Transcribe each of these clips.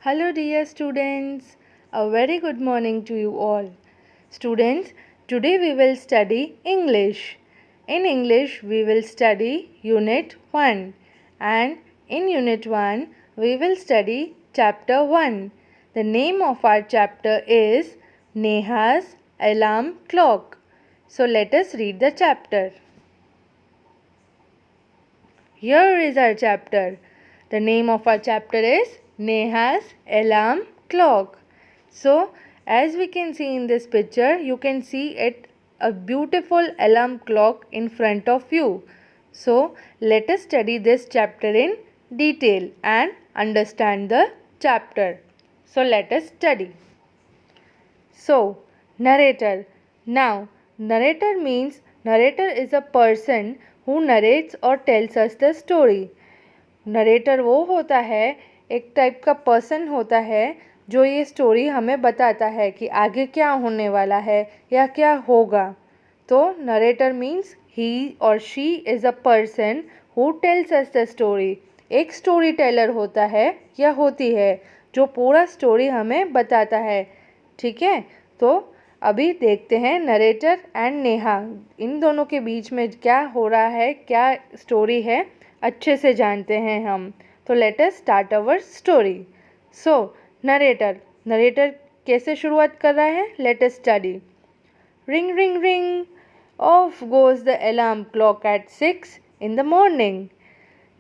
Hello, dear students. A very good morning to you all. Students, today we will study English. In English, we will study Unit 1. And in Unit 1, we will study Chapter 1. The name of our chapter is Neha's Alarm Clock. So let us read the chapter. Here is our chapter. The name of our chapter is Neha's Alarm Clock. So, as we can see in this picture, you can see a beautiful alarm clock in front of you. So, let us study this chapter in detail and understand the chapter. So, let us study. So, narrator. Now, narrator is a person who narrates or tells us the story. Narrator वो होता है, एक type का person होता है जो ये story हमें बताता है कि आगे क्या होने वाला है या क्या होगा. तो नरेटर मीन्स ही और she is a person who tells us the story. एक स्टोरी टेलर होता है या होती है जो पूरा स्टोरी हमें बताता है. ठीक है, तो अभी देखते हैं नरेटर एंड नेहा, इन दोनों के बीच में क्या हो रहा है, क्या स्टोरी है, अच्छे से जानते हैं हम. तो let us start our story. So narrator कैसे शुरुआत कर रहा है, let us study. Ring ring ring, off goes the alarm clock at 6 in the morning.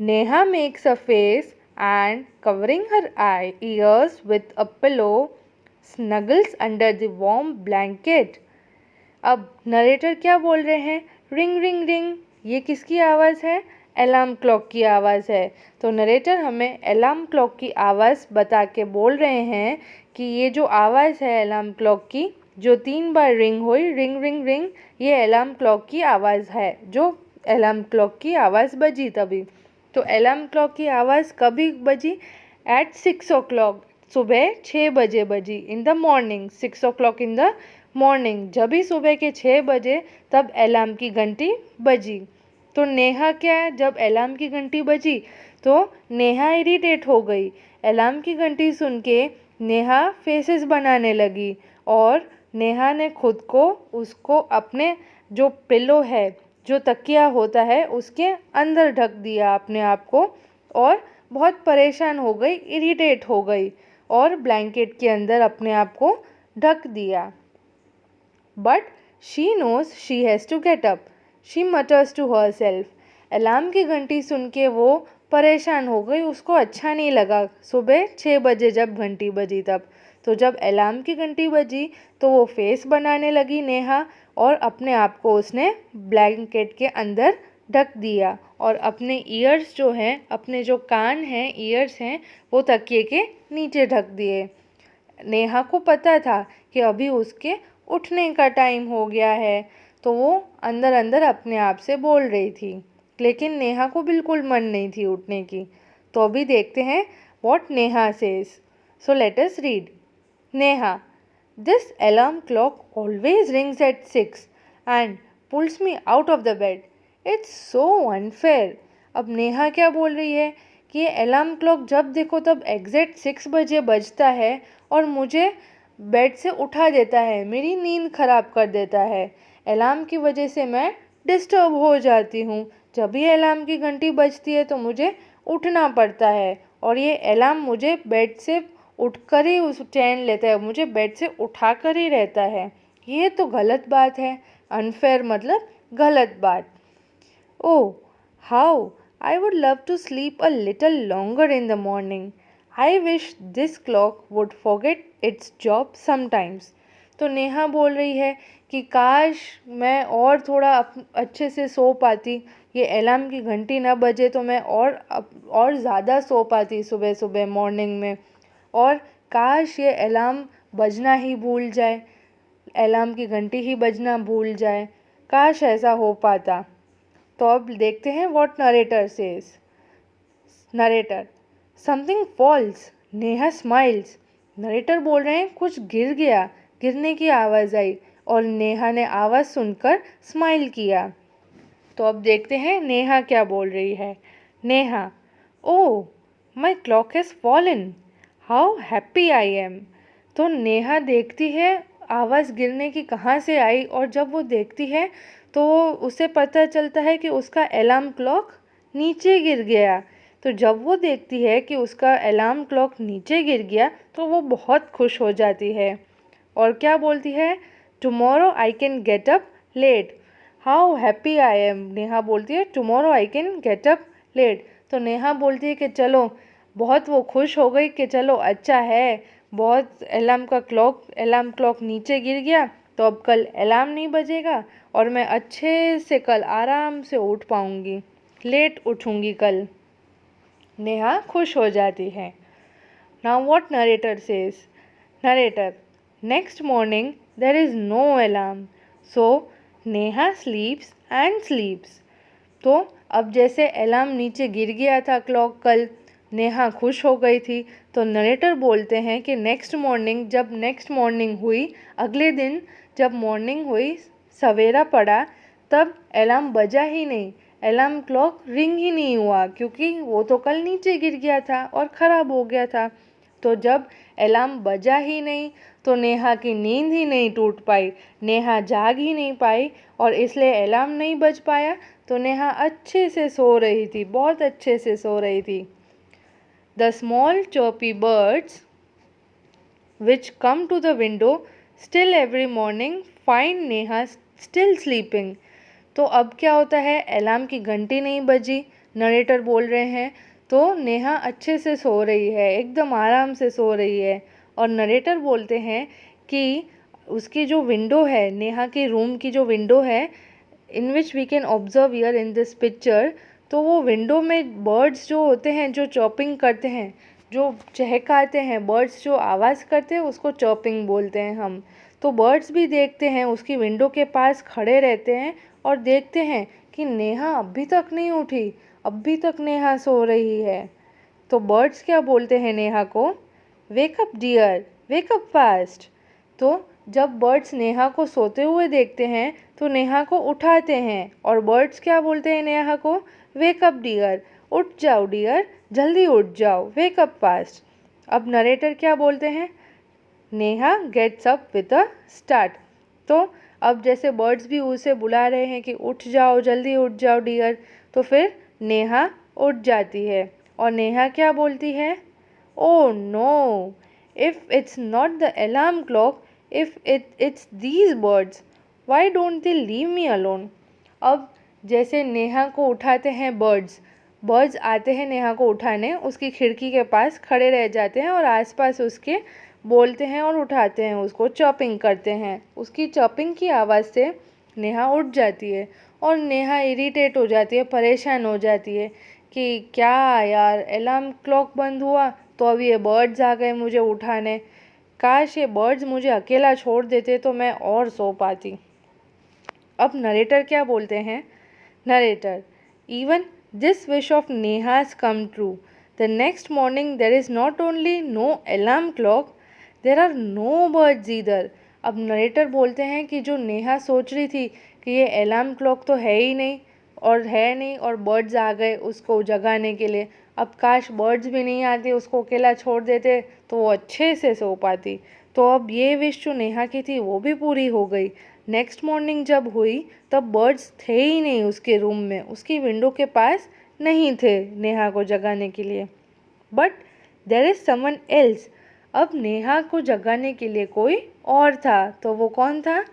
Neha makes a face and covering her ears with a pillow snuggles under the warm blanket. अब narrator क्या बोल रहे हैं, ring ring ring, ये किसकी आवाज़ है, alarm clock की आवाज़ है. तो नरेटर हमें अलार्म क्लॉक की आवाज़ बता के बोल रहे हैं कि ये जो आवाज़ है अलार्म क्लॉक की, जो 3 बार रिंग हुई, रिंग रिंग रिंग, ये अलार्म क्लॉक की आवाज़ है, जो अलार्म क्लॉक की आवाज़ बजी तभी. तो अलार्म क्लॉक की आवाज़ कभी बजी, एट 6 o'clock, सुबह 6 बजे बजी. इन the morning, 6 o'clock in the morning, जब भी सुबह के 6 बजे तब अलार्म की घंटी बजी. तो नेहा क्या है, जब अलार्म की घंटी बजी तो नेहा इरिटेट हो गई. अलार्म की घंटी सुन के नेहा फेसेस बनाने लगी और नेहा ने खुद को उसको अपने जो पिलो है, जो तकिया होता है, उसके अंदर ढक दिया अपने आप को और बहुत परेशान हो गई, इरिटेट हो गई और ब्लैंकेट के अंदर अपने आप को ढक दिया. But she knows she has to get up. She mutters to herself. Alarm की घंटी सुन के वो परेशान हो गई, उसको अच्छा नहीं लगा सुबह 6 बजे जब घंटी बजी तब. तो जब अलार्म की घंटी बजी तो वो फेस बनाने लगी नेहा और अपने आप को उसने ब्लैंकेट के अंदर ढक दिया और अपने ईयर्स जो हैं, अपने जो कान हैं, ईयर्स हैं, वो तकिए के नीचे ढक दिए. नेहा को पता था कि अभी उसके उठने का टाइम हो गया है, तो वो अंदर अंदर अपने आप से बोल रही थी, लेकिन नेहा को बिल्कुल मन नहीं थी उठने की. तो अभी देखते हैं what Neha says. So let us read. Neha, this alarm clock always rings at 6 and pulls me out of the bed. It's so unfair. अब नेहा क्या बोल रही है कि ये अलार्म क्लॉक जब देखो तब एग्जैक्ट 6 बजे बजता है और मुझे बेड से उठा देता है, मेरी नींद ख़राब कर देता है. अलार्म की वजह से मैं डिस्टर्ब हो जाती हूँ. जब भी अलार्म की घंटी बजती है तो मुझे उठना पड़ता है और ये अलार्म मुझे बेड से उठकर ही उस चैन लेता है, मुझे बेड से उठा कर ही रहता है. ये तो गलत बात है. अनफेयर मतलब गलत बात. Oh how I would love to sleep a little longer in the morning. I wish this clock would forget its job sometimes. तो नेहा बोल रही है कि काश मैं और थोड़ा अच्छे से सो पाती, ये अलार्म की घंटी ना बजे तो मैं और ज़्यादा सो पाती सुबह सुबह मॉर्निंग में, और काश ये अलार्म बजना ही भूल जाए, अलार्म की घंटी ही बजना भूल जाए, काश ऐसा हो पाता. तो अब देखते हैं what narrator says. Narrator, something false. Neha smiles. Narrator बोल रहे हैं कुछ गिर गया, गिरने की आवाज़ आई और नेहा ने आवाज़ सुनकर स्माइल किया. तो अब देखते हैं नेहा क्या बोल रही है. Neha, oh my clock has fallen. How happy I am. तो नेहा देखती है आवाज़ गिरने की कहाँ से आई, और जब वो देखती है तो उसे पता चलता है कि उसका अलार्म क्लॉक नीचे गिर गया। तो जब वो देखती है कि उसका अलार्म क्लॉक नीचे गिर गया तो वो बहुत खुश हो जाती है और क्या बोलती है, tomorrow I can get up late. How happy I am, Neha बोलती है tomorrow I can get up late. तो नेहा बोलती है कि चलो, बहुत वो खुश हो गई कि चलो अच्छा है, बहुत अलार्म क्लॉक नीचे गिर गया तो अब कल अलार्म नहीं बजेगा और मैं अच्छे से कल आराम से उठ पाऊंगी, लेट उठूंगी कल। नेहा खुश हो जाती है। Now what narrator says. Narrator, next morning there is no alarm, so Neha sleeps and sleeps. तो अब जैसे अलार्म नीचे गिर गया था क्लॉक कल, नेहा खुश हो गई थी, तो नरेटर बोलते हैं कि नेक्स्ट मॉर्निंग हुई, अगले दिन जब मॉर्निंग हुई, सवेरा पड़ा, तब अलार्म बजा ही नहीं, अलार्म क्लॉक रिंग ही नहीं हुआ, क्योंकि वो तो कल नीचे गिर गया था और ख़राब हो गया था। तो जब अलार्म बजा ही नहीं तो नेहा की नींद ही नहीं टूट पाई, नेहा जाग ही नहीं पाई और इसलिए अलार्म नहीं बज पाया। तो नेहा अच्छे से सो रही थी, बहुत अच्छे से सो रही थी। The small chirpy birds which come to the window still every morning find Neha still sleeping। तो अब क्या होता है, अलार्म की घंटी नहीं बजी, नरेटर बोल रहे हैं, तो नेहा अच्छे से सो रही है, एकदम आराम से सो रही है। और नरेटर बोलते हैं कि उसकी जो विंडो है, नेहा के रूम की जो विंडो है, in which we can observe here in this picture, तो वो विंडो में बर्ड्स जो होते हैं जो चॉपिंग करते हैं, जो चहकाते हैं, बर्ड्स जो आवाज़ करते हैं उसको चॉपिंग बोलते हैं हम। तो बर्ड्स भी देखते हैं, उसकी विंडो के पास खड़े रहते हैं और देखते हैं कि नेहा अभी तक नहीं उठी, अभी तक नेहा सो रही है। तो बर्ड्स क्या बोलते हैं नेहा को, wake up dear, wake up fast. तो जब बर्ड्स नेहा को सोते हुए देखते हैं तो नेहा को उठाते हैं और बर्ड्स क्या बोलते हैं नेहा को, वेक अप डियर, उठ जाओ डियर, जल्दी उठ जाओ, वेक अप फास्ट। अब नरेटर क्या बोलते हैं, Neha gets up with a start. तो अब जैसे बर्ड्स भी उसे बुला रहे हैं कि उठ जाओ, जल्दी उठ जाओ डियर, तो फिर नेहा उठ जाती है और नेहा क्या बोलती है, oh no, if it's not the alarm clock, if it's these birds, why don't they leave me alone. अब जैसे नेहा को उठाते हैं बर्ड्स, बर्ड्स आते हैं नेहा को उठाने, उसकी खिड़की के पास खड़े रह जाते हैं और आसपास उसके बोलते हैं और उठाते हैं उसको, चॉपिंग करते हैं। उसकी चॉपिंग की आवाज़ से नेहा उठ जाती है और नेहा इरिटेट हो जाती है, परेशान हो जाती है कि क्या यार, अलार्म क्लॉक बंद हुआ तो अब ये बर्ड्स आ गए मुझे उठाने, काश ये बर्ड्स मुझे अकेला छोड़ देते तो मैं और सो पाती। अब नरेटर क्या बोलते हैं, narrator, even this wish of Neha's come true, the next morning there is not only no alarm clock, there are no birds either. अब नरेटर बोलते हैं कि जो नेहा सोच रही थी कि ये अलार्म क्लॉक तो है ही नहीं और बर्ड्स आ गए उसको जगाने के लिए, अब काश बर्ड्स भी नहीं आते, उसको अकेला छोड़ देते तो वो अच्छे से सो पाती। तो अब ये विश जो नेहा की थी वो भी पूरी हो गई। नेक्स्ट मॉर्निंग जब हुई तब बर्ड्स थे ही नहीं उसके रूम में, उसकी विंडो के पास नहीं थे नेहा को जगाने के लिए। But there is someone else, अब नेहा को जगाने के लिए कोई और था, तो वो कौन था,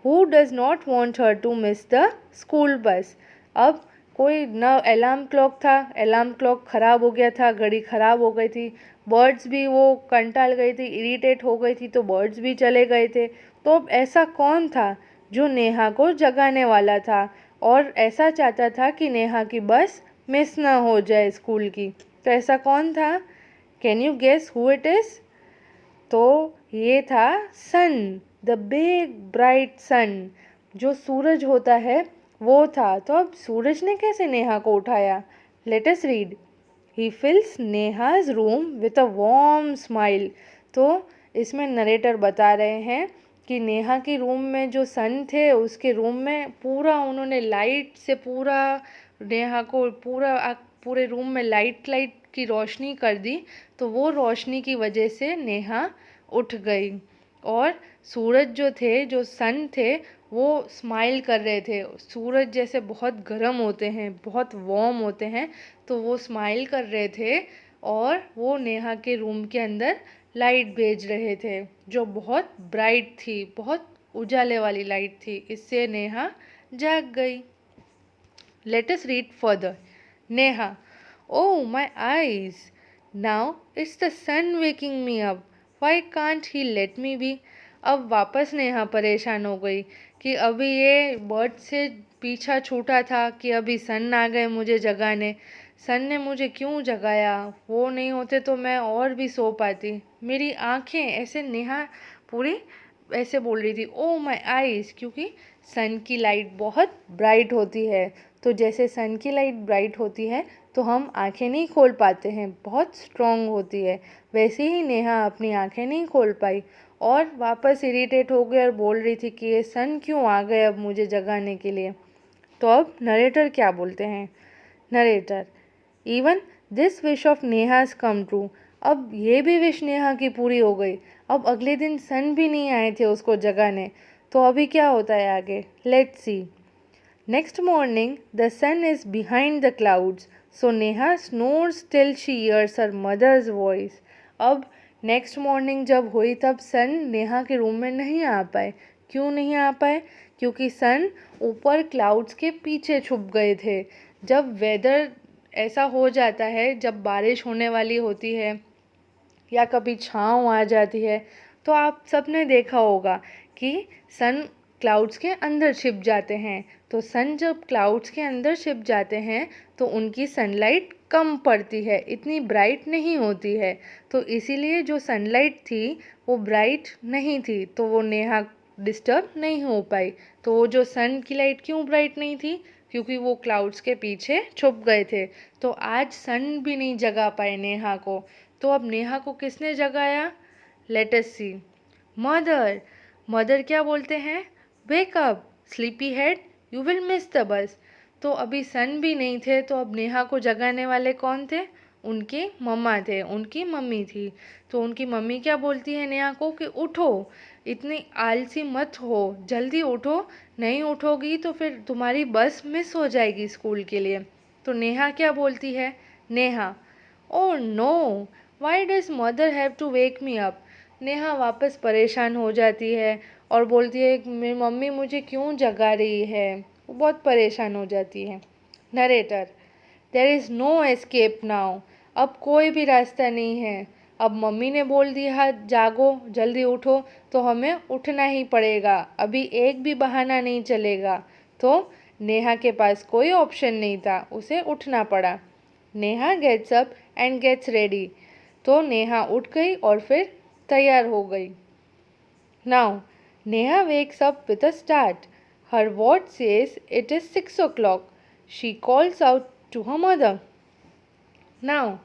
who does not want her to miss the school bus. अब कोई न अलार्म क्लॉक था, अलार्म क्लॉक ख़राब हो गया था, घड़ी ख़राब हो गई थी, बर्ड्स भी वो कंटाल गई थी, इरिटेट हो गई थी, तो बर्ड्स भी चले गए थे। तो अब ऐसा कौन था जो नेहा को जगाने वाला था और ऐसा चाहता था कि नेहा की बस मिस ना हो जाए स्कूल की, तो ऐसा कौन था, can you guess who it is. तो ये था sun, the big bright sun, जो सूरज होता है वो था। तो अब सूरज ने कैसे नेहा को उठाया, let us read, he fills Neha's room with a warm smile. तो इसमें नरेटर बता रहे हैं कि नेहा के रूम में जो सन थे उसके रूम में पूरा उन्होंने लाइट से पूरा नेहा को पूरे रूम में लाइट की रोशनी कर दी, तो वो रोशनी की वजह से नेहा उठ गई। और सूरज जो थे, जो सन थे, वो स्माइल कर रहे थे। सूरज जैसे बहुत गर्म होते हैं, बहुत वार्म होते हैं, तो वो स्माइल कर रहे थे और वो नेहा के रूम के अंदर लाइट भेज रहे थे, जो बहुत ब्राइट थी, बहुत उजाले वाली लाइट थी। इससे नेहा जाग गई। Let us read further. Neha, oh my eyes! Now it's the sun waking me up. Why can't he let me be? अब वापस नेहा परेशान हो गई कि अभी ये बर्ड से पीछा छूटा था कि अभी सन आ गए मुझे जगाने। सन ने मुझे क्यों जगाया? वो नहीं होते तो मैं और भी सो पाती। मेरी आँखें, ऐसे नेहा पूरी ऐसे बोल रही थी, ओ माई आईज, क्योंकि सन की लाइट बहुत ब्राइट होती है। तो जैसे सन की लाइट ब्राइट होती है तो हम आंखें नहीं खोल पाते हैं, बहुत स्ट्रॉन्ग होती है। वैसे ही नेहा अपनी आंखें नहीं खोल पाई और वापस इरिटेट हो गई और बोल रही थी कि ये सन क्यों आ गए अब मुझे जगाने के लिए। तो अब नरेटर क्या बोलते हैं? Narrator, even this wish of Neha's come true. अब ये भी विश नेहा की पूरी हो गई। अब अगले दिन सन भी नहीं आए थे उसको जगाने। तो अभी क्या होता है आगे? Let's see. Next morning, the sun is behind the clouds, so Neha snores till she hears her mother's voice. अब नेक्स्ट मॉर्निंग जब हुई तब सन नेहा के रूम में नहीं आ पाए। क्यों नहीं आ पाए? क्योंकि सन ऊपर क्लाउड्स के पीछे छुप गए थे। जब वेदर ऐसा हो जाता है, जब बारिश होने वाली होती है या कभी छाँव आ जाती है, तो आप सबने देखा होगा कि सन क्लाउड्स के अंदर छिप जाते हैं। तो सन जब क्लाउड्स के अंदर छिप जाते हैं तो उनकी सनलाइट कम पड़ती है, इतनी ब्राइट नहीं होती है। तो इसीलिए जो सनलाइट थी वो ब्राइट नहीं थी, तो वो नेहा डिस्टर्ब नहीं हो पाई। तो वो जो सन की लाइट क्यों ब्राइट नहीं थी? क्योंकि वो क्लाउड्स के पीछे छुप गए थे। तो आज सन भी नहीं जगा पाए नेहा को। तो अब नेहा को किसने जगाया? लेट अस सी। मदर। मदर क्या बोलते हैं? Wake up sleepy head, you will miss the bus. तो अभी सन भी नहीं थे, तो अब नेहा को जगाने वाले कौन थे? उनके मम्मा थे, उनकी मम्मी थी। तो उनकी मम्मी क्या बोलती है नेहा को कि उठो, इतनी आलसी मत हो, जल्दी उठो, नहीं उठोगी तो फिर तुम्हारी बस मिस हो जाएगी स्कूल के लिए। तो नेहा क्या बोलती है? Neha, oh no, why does mother have to wake me up. Neha वापस परेशान हो जाती है और बोलती है मेरी मम्मी मुझे क्यों जगा रही है। वो बहुत परेशान हो जाती है। Narrator, there is no escape now. अब कोई भी रास्ता नहीं है। अब मम्मी ने बोल दिया जागो, जल्दी उठो, तो हमें उठना ही पड़ेगा। अभी एक भी बहाना नहीं चलेगा। तो नेहा के पास कोई ऑप्शन नहीं था, उसे उठना पड़ा। Neha gets up and gets ready. तो नेहा उठ गई और फिर तैयार हो गई। Now Neha wakes up with a start. Her watch says it is 6 o'clock. She calls out to her mother. Now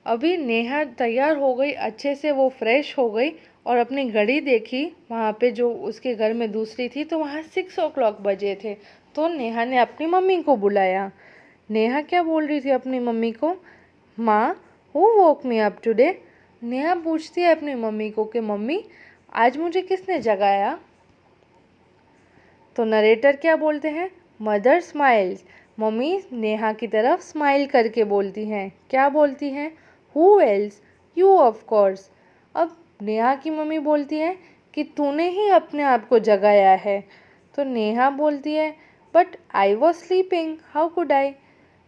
अभी नेहा तैयार हो गई, अच्छे से वो फ्रेश हो गई और अपनी घड़ी देखी, वहाँ पे जो उसके घर में दूसरी थी, तो वहाँ 6 o'clock बजे थे। तो नेहा ने अपनी मम्मी को बुलाया। नेहा क्या बोल रही थी अपनी मम्मी को? माँ, who woke me up today? Neha पूछती है अपनी मम्मी को कि मम्मी आज मुझे किसने जगाया? तो नरेटर क्या बोलते हैं? Mother smiles. मम्मी नेहा की तरफ स्माइल करके बोलती हैं। क्या बोलती हैं? Who else? You of course. अब नेहा की मम्मी बोलती है कि तूने ही अपने आप को जगाया है। तो नेहा बोलती है but I was sleeping, how could I?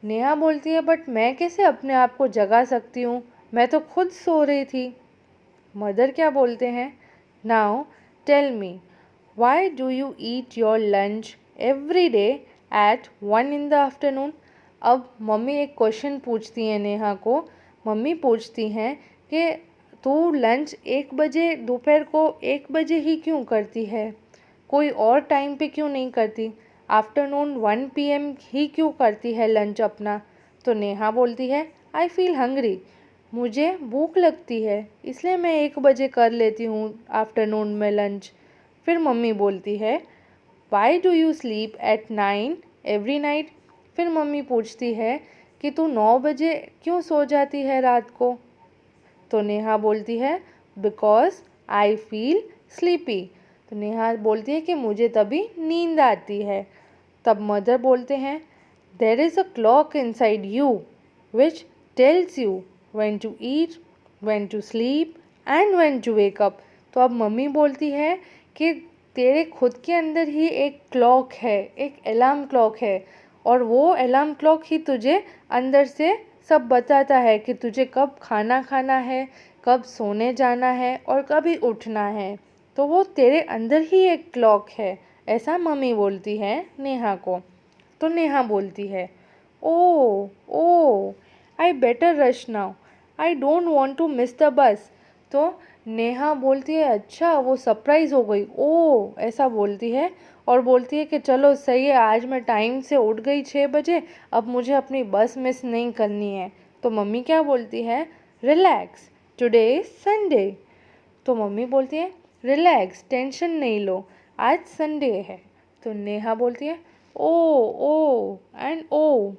Neha बोलती है बट मैं कैसे अपने आप को जगा सकती हूँ, मैं तो खुद सो रही थी। मदर क्या बोलते हैं? Now tell me, why do you eat your lunch every day at 1 in the afternoon? अब मम्मी एक क्वेश्चन पूछती हैं नेहा को। मम्मी पूछती हैं कि तू लंच 1 बजे दोपहर को 1 बजे ही क्यों करती है, कोई और टाइम पे क्यों नहीं करती? आफ्टरनून 1 PM ही क्यों करती है लंच अपना? तो नेहा बोलती है आई फील हंग्री, मुझे भूख लगती है इसलिए मैं 1 बजे कर लेती हूँ आफ्टरनून में लंच। फिर मम्मी बोलती है Y do you sleep at 9 every night? फिर मम्मी पूछती है कि तू 9 बजे क्यों सो जाती है रात को? तो नेहा बोलती है बिकॉज आई फील स्लीपी। तो नेहा बोलती है कि मुझे तभी नींद आती है। तब मदर बोलते हैं there is a clock inside you which tells you when to eat, when to sleep and when to wake up. तो अब मम्मी बोलती है कि तेरे खुद के अंदर ही एक क्लॉक है, एक अलार्म क्लॉक है, और वो अलार्म क्लॉक ही तुझे अंदर से सब बताता है कि तुझे कब खाना खाना है, कब सोने जाना है और कभी उठना है। तो वो तेरे अंदर ही एक क्लॉक है, ऐसा मम्मी बोलती है नेहा को। तो नेहा बोलती है oh oh I better rush now, I don't want to miss the bus. तो नेहा बोलती है अच्छा, वो सरप्राइज़ हो गई, ओ ऐसा बोलती है, और बोलती है कि चलो सही है, आज मैं टाइम से उठ गई 6 बजे, अब मुझे अपनी बस मिस नहीं करनी है। तो मम्मी क्या बोलती है रिलैक्स, टुडे इज संडे। तो मम्मी बोलती है रिलैक्स, टेंशन नहीं लो, आज संडे है। तो नेहा बोलती है ओ ओ एंड ओ।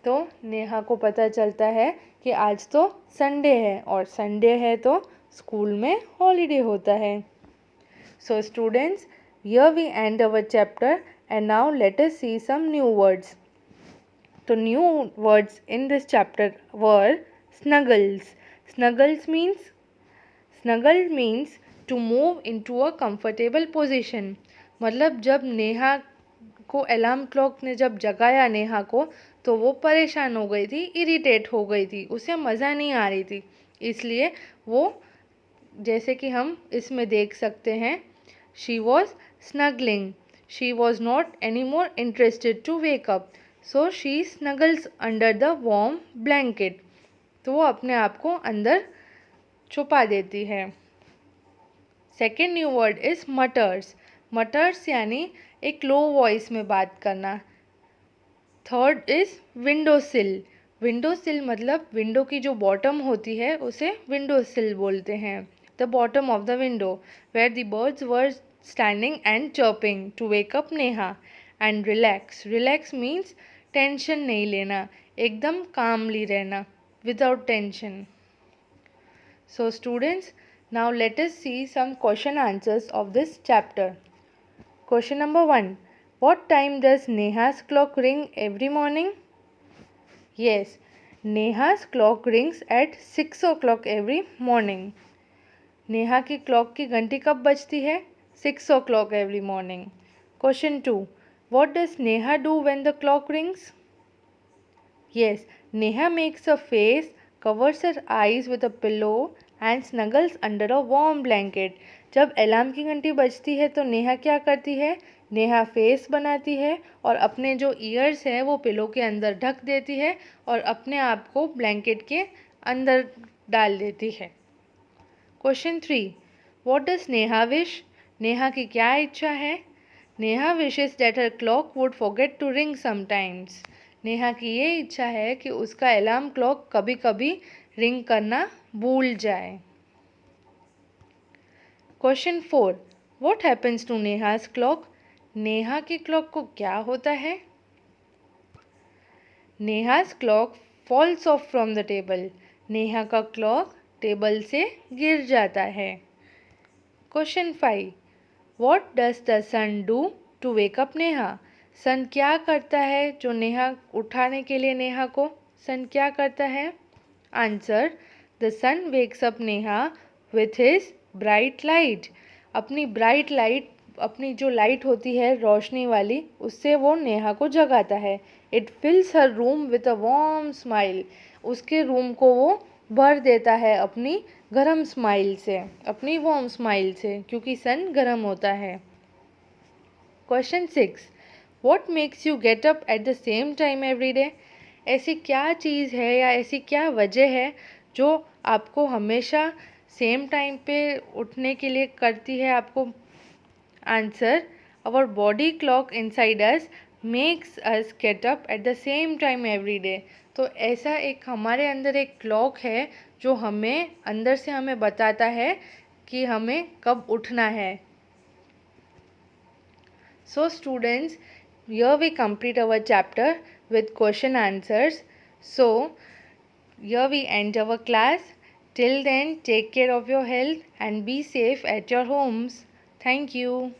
तो नेहा को पता चलता है कि आज तो संडे है, और संडे है तो स्कूल में हॉलीडे होता है। So students, here we end our chapter, and now let us see some new words. The new words in this chapter were snuggles. Snuggle means to move into a comfortable position. मतलब जब नेहा को alarm clock ने जब जगाया नेहा को, तो वो परेशान हो गई थी, इरिटेट हो गई थी, उसे मज़ा नहीं आ रही थी, इसलिए वो, जैसे कि हम इसमें देख सकते हैं, she was snuggling, she was not any more interested to wake up, so she snuggles under the warm blanket. तो वो अपने आप को अंदर छुपा देती है। Second new word is mutters. Mutters यानी एक लो वॉइस में बात करना। Third is window sill. Window sill मतलब विंडो की जो बॉटम होती है उसे विंडो सिल बोलते हैं। The bottom of the window where the birds were standing and chirping to wake up Neha. And relax, relax means tension नहीं लेना, एकदम कामली रहना, without tension. So students, now let us see some question answers of this chapter. Question number 1. What time does Neha's clock ring every morning? Yes, Neha's clock rings at 6 o'clock every morning. Neha की clock की घंटी कब बजती है? 6 o'clock every morning. Question 2. What does Neha do when the clock rings? Yes, Neha makes a face, covers her eyes with a pillow and snuggles under a warm blanket. जब alarm की घंटी बजती है तो नेहा क्या करती है? नेहा फेस बनाती है और अपने जो ईयर्स है वो पिलो के अंदर ढक देती है और अपने आप को ब्लैंकेट के अंदर डाल देती है। Question 3. What does Neha wish? Neha की क्या इच्छा है? Neha wishes that her clock would forget to ring sometimes. Neha की ये इच्छा है कि उसका अलार्म क्लॉक कभी कभी रिंग करना भूल जाए। Question 4. What happens to Neha's clock? Neha की क्लॉक को क्या होता है? Neha's clock falls off from the table. Neha का क्लॉक टेबल से गिर जाता है। Question 5. What does the sun do to wake up Neha? Sun क्या करता है जो नेहा उठाने के लिए नेहा को? सन क्या करता है? Answer, the sun wakes up Neha with his bright light. अपनी ब्राइट लाइट, अपनी जो लाइट होती है रोशनी वाली, उससे वो नेहा को जगाता है। It fills her room with a warm smile. उसके रूम को वो भर देता है अपनी गरम स्माइल से, अपनी वार्म स्माइल से, क्योंकि सन गरम होता है। Question 6. What makes you get up at the same time every day? ऐसी क्या चीज़ है या ऐसी क्या वजह है जो आपको हमेशा सेम टाइम पे उठने के लिए करती है आपको? Answer, our body clock inside us makes us get up at the same time every day. तो ऐसा एक हमारे अंदर एक क्लॉक है जो हमें अंदर से हमें बताता है कि हमें कब उठना है। So students, here we complete our chapter with question answers. So, here we end our class. Till then, take care of your health and be safe at your homes. Thank you.